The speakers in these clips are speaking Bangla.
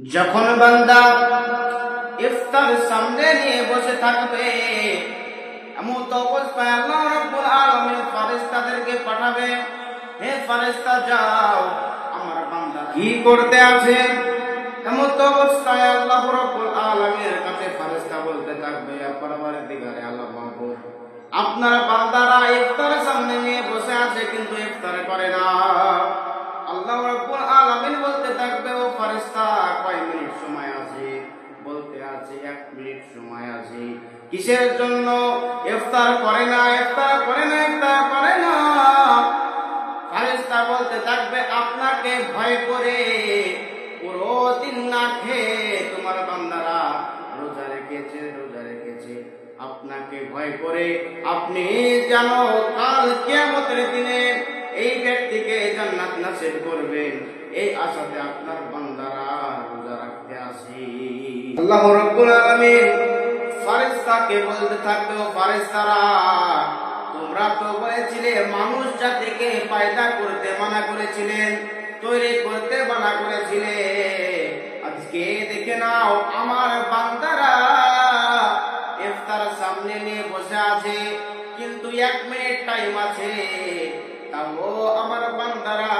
যখন বান্দা ইফতার সামনে নিয়ে বসে থাকবে, এমন তো অবস্থায় আল্লাহ রাব্বুল আলামিন ফেরেশতাদেরকে পাঠাবে, হে ফেরেশতা যাও আমার বান্দা কি করতে আছে। এমন তো অবস্থায় আল্লাহ রাব্বুল আলামিনের কাছে ফেরেশতা বলতে থাকবে, পরওয়ারদিগারে আল্লাহ মাহবুব, আপনার বান্দারা ইফতার সামনে নিয়ে বসে আছে কিন্তু ইফতার করে না। আল্লাহ রাব্বুল আলামিন বলতে থাকবে, ও ফেরেশতা কয় মিনিট সময় আছে? বলতে আছে 1 মিনিট সময় আছে। কিসের জন্য? ইফতার করে না, ইফতার করে না, ইফতার করে না। ফেরেশতা বলতে থাকবে, আপনাকে ভয় করে পুরো দিন না খেয়ে তোমার বান্দারা রোজা রেখেছে, রোজা রেখেছে। আপনাকে ভয় করে আপনি যেন কাল কিয়ামতের দিনে এই ব্যক্তিকে জান্নাত নসিব করবেন, এই আশাতে আপনার বান্দারা রোজা রাখতে আসি। আল্লাহ রাব্বুল আলামিন ফেরেশতাকে বলতে থাকবে, ও ফেরেশতারা তোমরা তো বলেছিলে মানুষ জাতিকে পয়দা করতে মানা করেছিলেন, তৈরি করতে মানা করেছিলে। আজকে দেখে নাও আমার বান্দারা ইফতার সামনে নিয়ে বসে আছে কিন্তু 1 মিনিট টাইম আছে, তাও আমার বান্দারা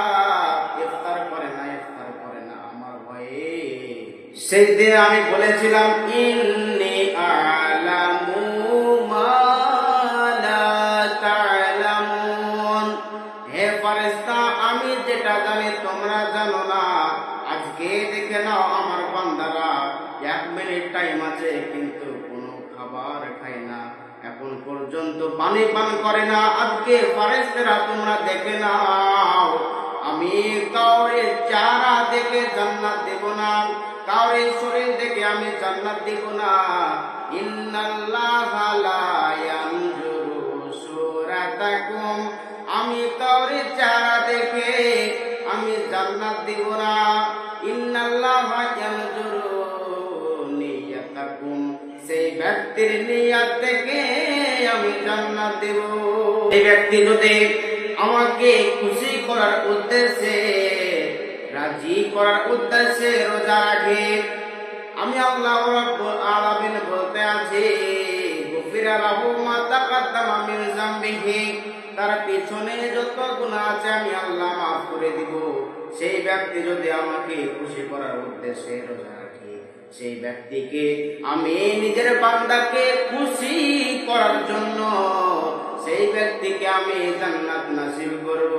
ইফতার করে না, ইফতার করে না আমার ভয়ে। সেই দিন আমি বলেছিলাম, ইন্নী আ'লামু মা লা তা'লামুন, হে ফেরেশতা আমি যেটা জানি তোমরা জানো না। আজকে দেখে নাও আমার বান্দারা 1 মিনিট টাইম আছে কিন্তু কোনো খাবার খায় না, এখন পর্যন্ত পানি পান করে না। আজকে ফেরেশতারা তোমরা দেখে নাও, আমি কাউরে চেহারা দেখে জান্নাত দেব না, কাউরে শরীর দেখে আমি জান্নাত দেব না। ইন্নাল্লাহা লা ইয়ানজুরু সুরাতাকুম, আমি কাউরে চেহারা দেখে আমি জান্নাত দেব না। ইন্নাল্লাহা ইয়ানজুরু নিয়াতাকুম, সেই ব্যক্তির নিয়ত থেকে আমি জান্নাত দেব। এই ব্যক্তি যদি আমাকে খুশি করার উদ্দেশ্যে, রাজি করার উদ্দেশ্যে রোজা রাখে, আমি আল্লাহ রাব্বুল আলামিন বলতে আছি, গুফিরা লাহু মা তাকাদ্দামা মিন যামবিহি, তার পিছনে যত গুনাহ আছে আমি আল্লাহ মাফ করে দিব। সেই ব্যক্তি যদি আমাকে খুশি করার উদ্দেশ্যে রোজা রাখে, সেই ব্যক্তিকে আমি নিজের বান্দাকে খুশি করার জন্য সেই ব্যক্তিকে আমি জান্নাত নসিব করব।